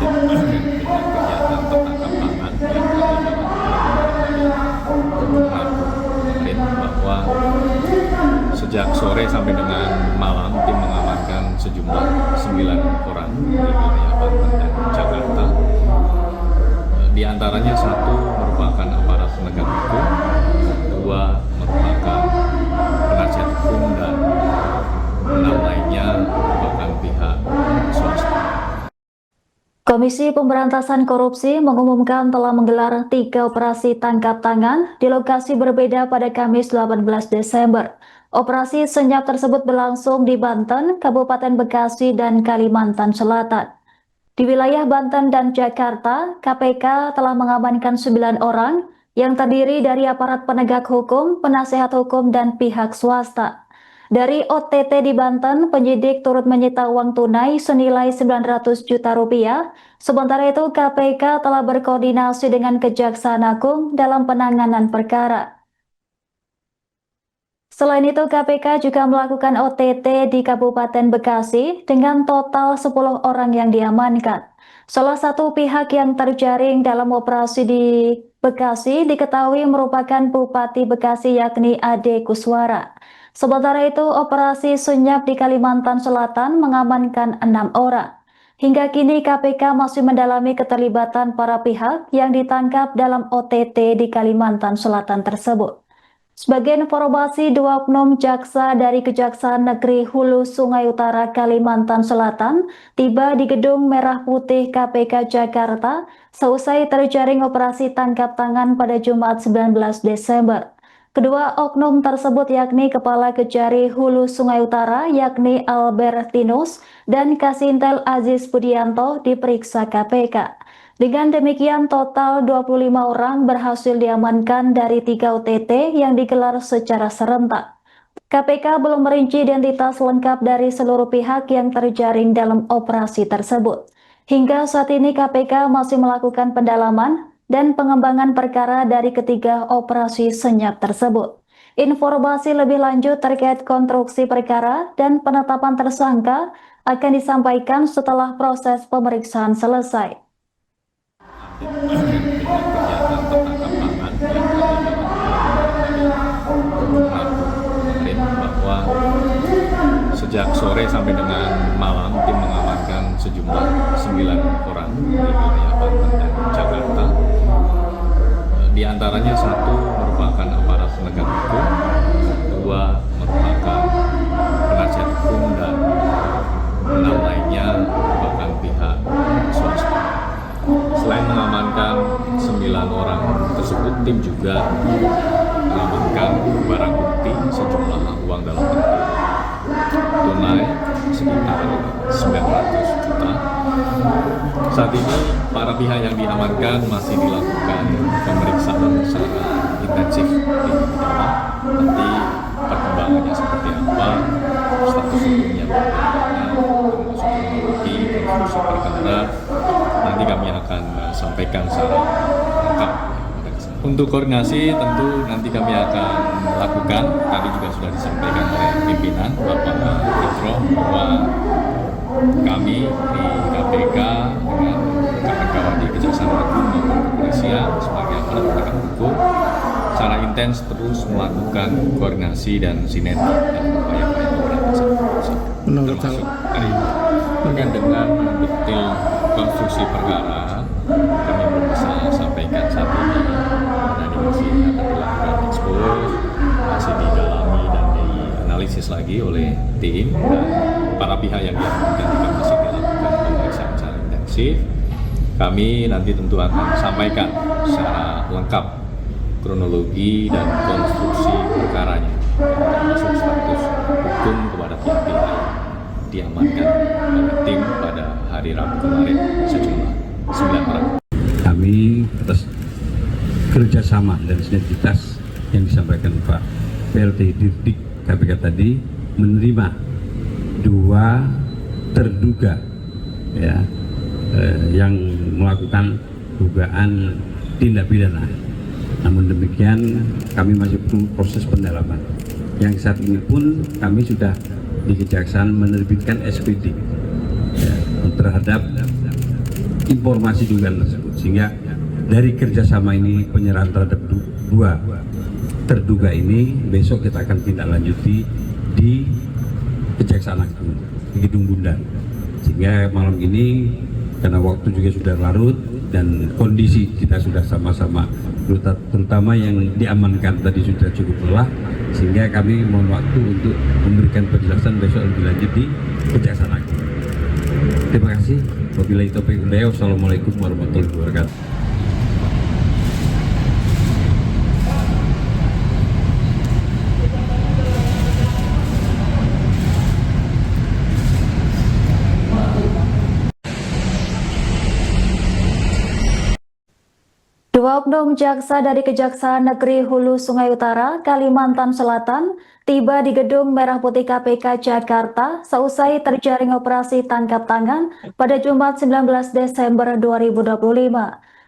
dengan kegiatan tertangkap tangan yang kami lakukan kemarin, bahwa sejak sore sampai dengan malam tim mengamankan sejumlah 9 orang di wilayah Banten dan Jakarta. Di antaranya 1 merupakan aparat penegak hukum, 2 merupakan penasihat hukum, dan 6 lainnya merupakan pihak swasta. Komisi Pemberantasan Korupsi mengumumkan telah menggelar 3 operasi tangkap tangan di lokasi berbeda pada Kamis 18 Desember. Operasi senyap tersebut berlangsung di Banten, Kabupaten Bekasi, dan Kalimantan Selatan. Di wilayah Banten dan Jakarta, KPK telah mengamankan 9 orang yang terdiri dari aparat penegak hukum, penasehat hukum, dan pihak swasta. Dari OTT di Banten, penyidik turut menyita uang tunai senilai 900 juta rupiah. Sementara itu, KPK telah berkoordinasi dengan Kejaksaan Agung dalam penanganan perkara. Selain itu, KPK juga melakukan OTT di Kabupaten Bekasi dengan total 10 orang yang diamankan. Salah satu pihak yang terjaring dalam operasi di Bekasi diketahui merupakan Bupati Bekasi yakni Ade Kuswara. Sementara itu, operasi senyap di Kalimantan Selatan mengamankan 6 orang. Hingga kini KPK masih mendalami keterlibatan para pihak yang ditangkap dalam OTT di Kalimantan Selatan tersebut. Sebagai informasi, 2 oknum jaksa dari Kejaksaan Negeri Hulu Sungai Utara Kalimantan Selatan tiba di Gedung Merah Putih KPK Jakarta seusai terjaring operasi tangkap tangan pada Jumat 19 Desember. Kedua oknum tersebut yakni Kepala Kejari Hulu Sungai Utara yakni Albertinus dan Kasintel Aziz Budianto diperiksa KPK. Dengan demikian total 25 orang berhasil diamankan dari 3 OTT yang digelar secara serentak. KPK belum merinci identitas lengkap dari seluruh pihak yang terjaring dalam operasi tersebut. Hingga saat ini KPK masih melakukan pendalaman dan pengembangan perkara dari ketiga operasi senyap tersebut. Informasi lebih lanjut terkait konstruksi perkara dan penetapan tersangka akan disampaikan setelah proses pemeriksaan selesai. Dengan kegiatan tertangkap tangan yang kami lakukan kemarin, bahwa sejak sore sampai dengan malam tim mengamankan sejumlah 9 orang di wilayah Banten dan Jakarta. Di antaranya 1 merupakan aparat penegak hukum, 2 merupakan penasihat hukum, dan 6 lainnya merupakan pihak swasta. Selain mengamankan 9 orang tersebut, tim juga mengamankan barang bukti sejumlah uang dalam bentuk tunai sekitar 900 juta. Saat ini para pihak yang diamankan masih dilakukan pemeriksaan secara intensif di dalam. Nanti perkembangannya seperti apa, status hukumnya bagaimana, termasuk kronologi, konstruksi perkara, nanti kami akan sampaikan secara lengkap. Untuk koordinasi tentu nanti kami akan lakukan, tadi juga sudah disampaikan oleh pimpinan Bapak Fitro bahwa kami di KPK dengan kawan-kawan di Kejaksaan Agung maupun kepolisian sebagai aparat penegak hukum secara intens terus melakukan koordinasi dan sinergi dalam upaya-upaya pemberantasan korupsi. Termasuk hari ini terkait dengan detail konstruksi perkara kami belum bisa sampaikan saat ini, dan ini masih akan dilakukan ekspos, masih didalami dan dianalisis lagi oleh tim, dan para pihak yang diamankan juga masih dilakukan pemeriksaan secara intensif. Kami nanti tentu akan sampaikan secara lengkap kronologi dan konstruksi perkaranya, termasuk status hukum kepada pihak-pihak yang diamankan oleh tim pada hari Rabu kemarin sejumlah 9 orang. Kami atas kerjasama dan sinergitas yang disampaikan Pak PLT Dirdik KPK tadi menerima 2 terduga yang melakukan dugaan tindak pidana. Namun demikian kami masih perlu proses pendalaman. Yang saat ini pun kami sudah di Kejaksaan menerbitkan SPD terhadap informasi dugaan tersebut, sehingga dari kerjasama ini penyerahan terhadap dua terduga ini besok kita akan tindak lanjuti di Kejaksaan Agung di Gedung Bundar, sehingga malam ini karena waktu juga sudah larut dan kondisi kita sudah sama-sama, terutama yang diamankan tadi sudah cukup lelah, sehingga kami mohon waktu untuk memberikan penjelasan besok lebih lanjut di Kejaksaan Agung. Terima kasih. Wabillahi taufiq wal hidayah. Wassalamualaikum warahmatullahi wabarakatuh. Dua oknum jaksa dari Kejaksaan Negeri Hulu Sungai Utara, Kalimantan Selatan, tiba di Gedung Merah Putih KPK Jakarta seusai terjaring operasi tangkap tangan pada Jumat 19 Desember 2025.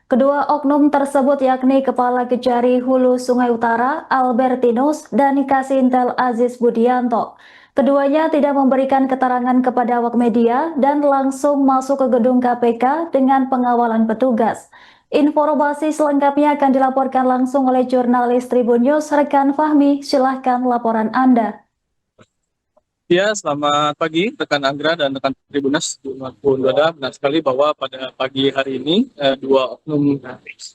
Kedua oknum tersebut yakni Kepala Kejari Hulu Sungai Utara, Albertinus, dan Kasintel Aziz Budianto. Keduanya tidak memberikan keterangan kepada awak media dan langsung masuk ke gedung KPK dengan pengawalan petugas. Informasi selengkapnya akan dilaporkan langsung oleh jurnalis Tribun News, rekan Fahmi. Silahkan laporan Anda. Ya, selamat pagi rekan Anggra dan rekan Tribunas dimanapun berada. Benar sekali bahwa pada pagi hari ini dua oknum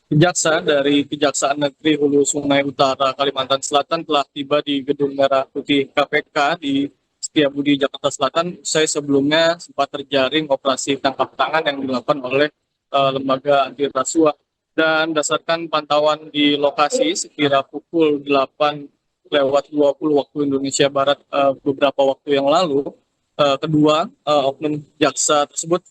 jaksa dari Kejaksaan Negeri Hulu Sungai Utara, Kalimantan Selatan telah tiba di Gedung Merah Putih KPK di Setiabudi, Jakarta Selatan. Usai sebelumnya sempat terjaring operasi tangkap tangan yang dilakukan oleh lembaga anti rasuah, dan berdasarkan pantauan di lokasi sekira pukul 8:20 waktu Indonesia Barat beberapa waktu yang lalu, kedua oknum jaksa tersebut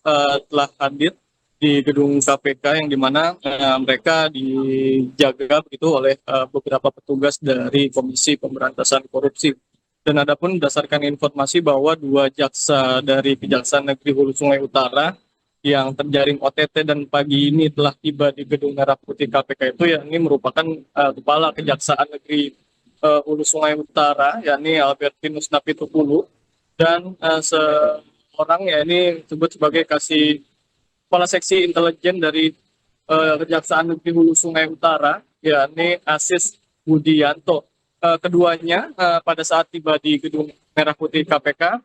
telah hadir di gedung KPK yang dimana mereka dijaga begitu oleh beberapa petugas dari Komisi Pemberantasan Korupsi. Dan adapun berdasarkan informasi bahwa dua jaksa dari Kejaksaan Negeri Hulu Sungai Utara yang terjaring OTT dan pagi ini telah tiba di Gedung Merah Putih KPK itu yakni merupakan Kepala Kejaksaan Negeri Hulu Sungai Utara, yakni Albertinus Napitupulu, dan seorang yakni disebut sebagai Kepala Seksi Intelijen dari Kejaksaan Negeri Hulu Sungai Utara, yakni Aziz Budianto. Keduanya pada saat tiba di Gedung Merah Putih KPK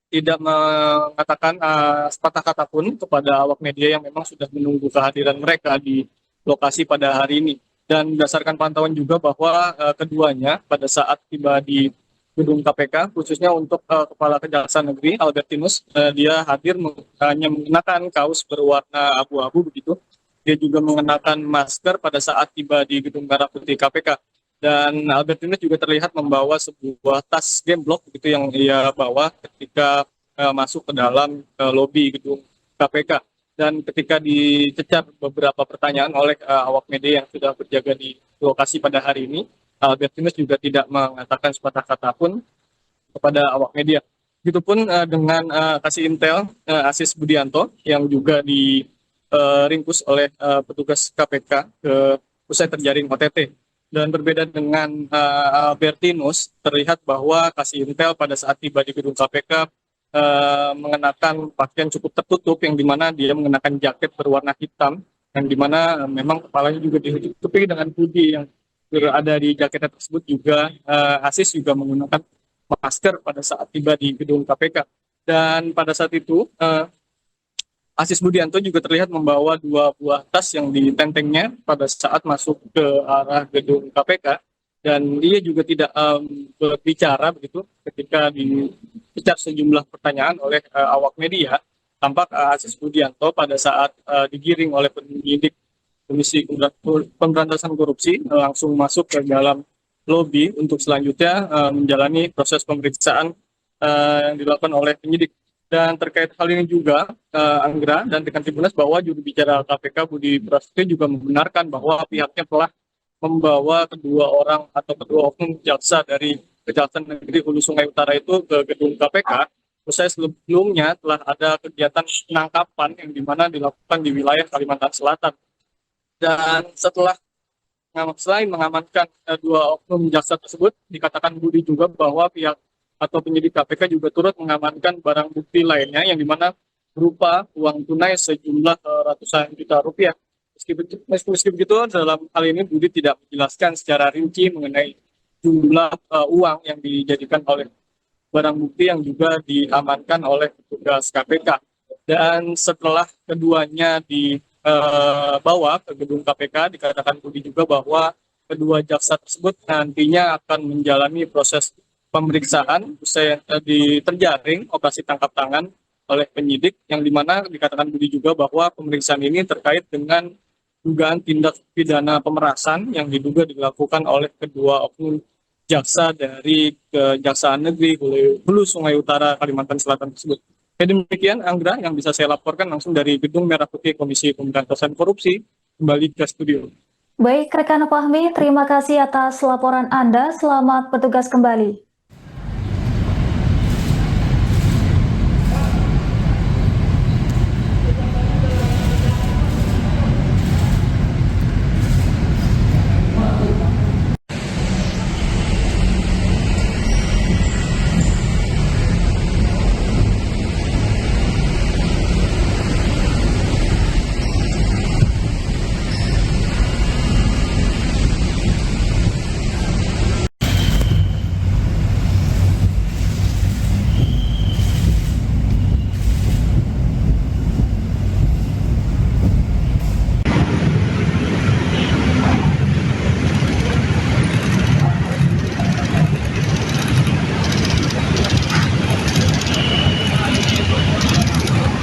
tidak mengatakan sepatah kata pun kepada awak media yang memang sudah menunggu kehadiran mereka di lokasi pada hari ini. Dan berdasarkan pantauan juga bahwa keduanya pada saat tiba di gedung KPK, khususnya untuk Kepala Kejaksaan Negeri Albertinus, dia hadir hanya mengenakan kaos berwarna abu-abu begitu. Dia juga mengenakan masker pada saat tiba di Gedung Merah Putih KPK. Dan Albertinus juga terlihat membawa sebuah tas gemblok begitu yang ia bawa ketika masuk ke dalam lobi gedung KPK. Dan ketika dicecar beberapa pertanyaan oleh awak media yang sudah berjaga di lokasi pada hari ini, Albertinus juga tidak mengatakan sepatah kata pun kepada awak media. Begitupun dengan Kasih Intel Aziz Budianto yang juga diringkus oleh petugas KPK usai terjaring OTT. Dan berbeda dengan Albertinus, terlihat bahwa Kasih Intel pada saat tiba di gedung KPK mengenakan pakaian cukup tertutup, yang dimana dia mengenakan jaket berwarna hitam, yang dimana memang kepalanya juga ditutupi dengan hoodie yang berada di jaketnya tersebut. Juga Aziz juga menggunakan masker pada saat tiba di gedung KPK. Dan pada saat itu Aziz Budianto juga terlihat membawa dua buah tas yang ditentengnya pada saat masuk ke arah gedung KPK, dan dia juga tidak berbicara begitu ketika dicecar sejumlah pertanyaan oleh awak media. Tampak Aziz Budianto pada saat digiring oleh penyidik Komisi Pemberantasan Korupsi langsung masuk ke dalam lobi untuk selanjutnya menjalani proses pemeriksaan yang dilakukan oleh penyidik. Dan terkait hal ini juga, Anggra dan rekan Tribunas, bahwa juru bicara KPK Budi Prasetyo juga membenarkan bahwa pihaknya telah membawa kedua orang atau kedua oknum jaksa dari Kejaksaan Negeri Hulu Sungai Utara itu ke gedung KPK. Usai sebelumnya telah ada kegiatan penangkapan yang dimana dilakukan di wilayah Kalimantan Selatan. Dan selain mengamankan dua oknum jaksa tersebut, dikatakan Budi juga bahwa pihak atau penyidik KPK juga turut mengamankan barang bukti lainnya, yang dimana berupa uang tunai sejumlah ratusan juta rupiah. Meski begitu, dalam hal ini Budi tidak menjelaskan secara rinci mengenai jumlah uang yang dijadikan oleh barang bukti yang juga diamankan oleh petugas KPK. Dan setelah keduanya dibawa ke gedung KPK, dikatakan Budi juga bahwa kedua jaksa tersebut nantinya akan menjalani proses pemeriksaan usai terjaring operasi tangkap tangan oleh penyidik, yang dimana dikatakan Budi juga bahwa pemeriksaan ini terkait dengan dugaan tindak pidana pemerasan yang diduga dilakukan oleh kedua oknum jaksa dari Kejaksaan Negeri Hulu Sungai Utara Kalimantan Selatan tersebut. Demikian Anggra yang bisa saya laporkan langsung dari Gedung Merah Putih Komisi Pemberantasan Korupsi, kembali ke studio. Baik, rekan Fahmi, terima kasih atas laporan Anda. Selamat bertugas kembali.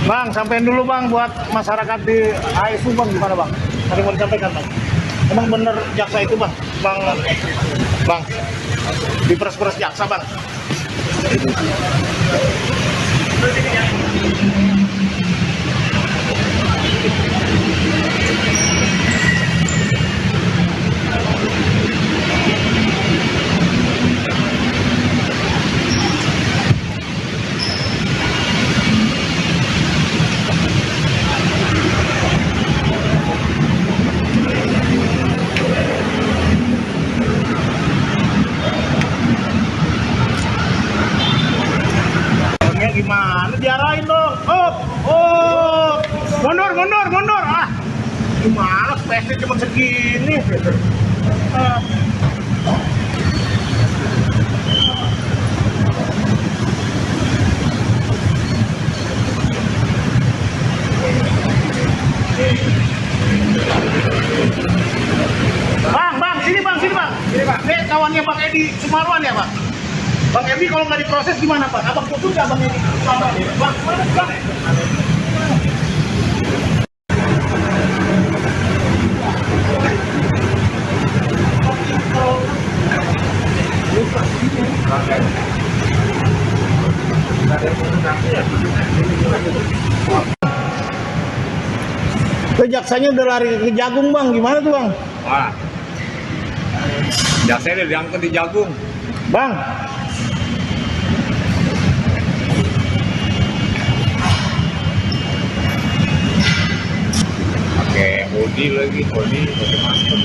Bang, sampein dulu bang buat masyarakat di ASU bang, gimana bang? Ada yang mau disampaikan bang? Emang bener jaksa itu bang? Bang, diperes-peres jaksa bang? Gimana diarahin dong? Oh, mundur. Ah, gimana space cuma segini? Bang, sini bang. Ini kawannya Bang Edi Sumarwan ya bang? Bang Edi kalau nggak diproses gimana Pak? Abang putus nggak Bang Edi? Bang, Bang. Jaksanya udah lari ke Jagung bang, gimana tuh bang? Wah, jaksanya udah diangkut di Jagung. Bang, Pakai hoodie lagi, pakai masker.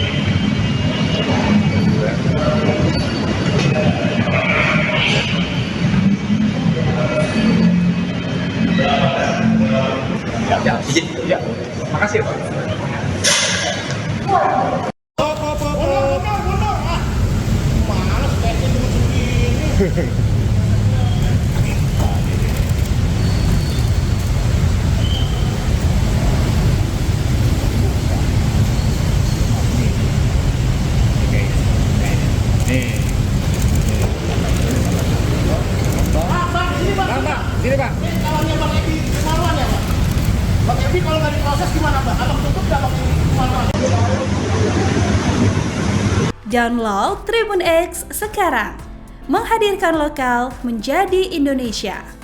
Ya. Makasih Pak. mundur. Ah, mana space cuma segini? Sini Pak. Ini kawannya Bang Edi Sumarwan ya Bang? Bang Edi kalau nggak diproses gimana Bang? Abang tutup nggak Bang Edi Sumarwan? Download Tribun X sekarang, menghadirkan lokal menjadi Indonesia.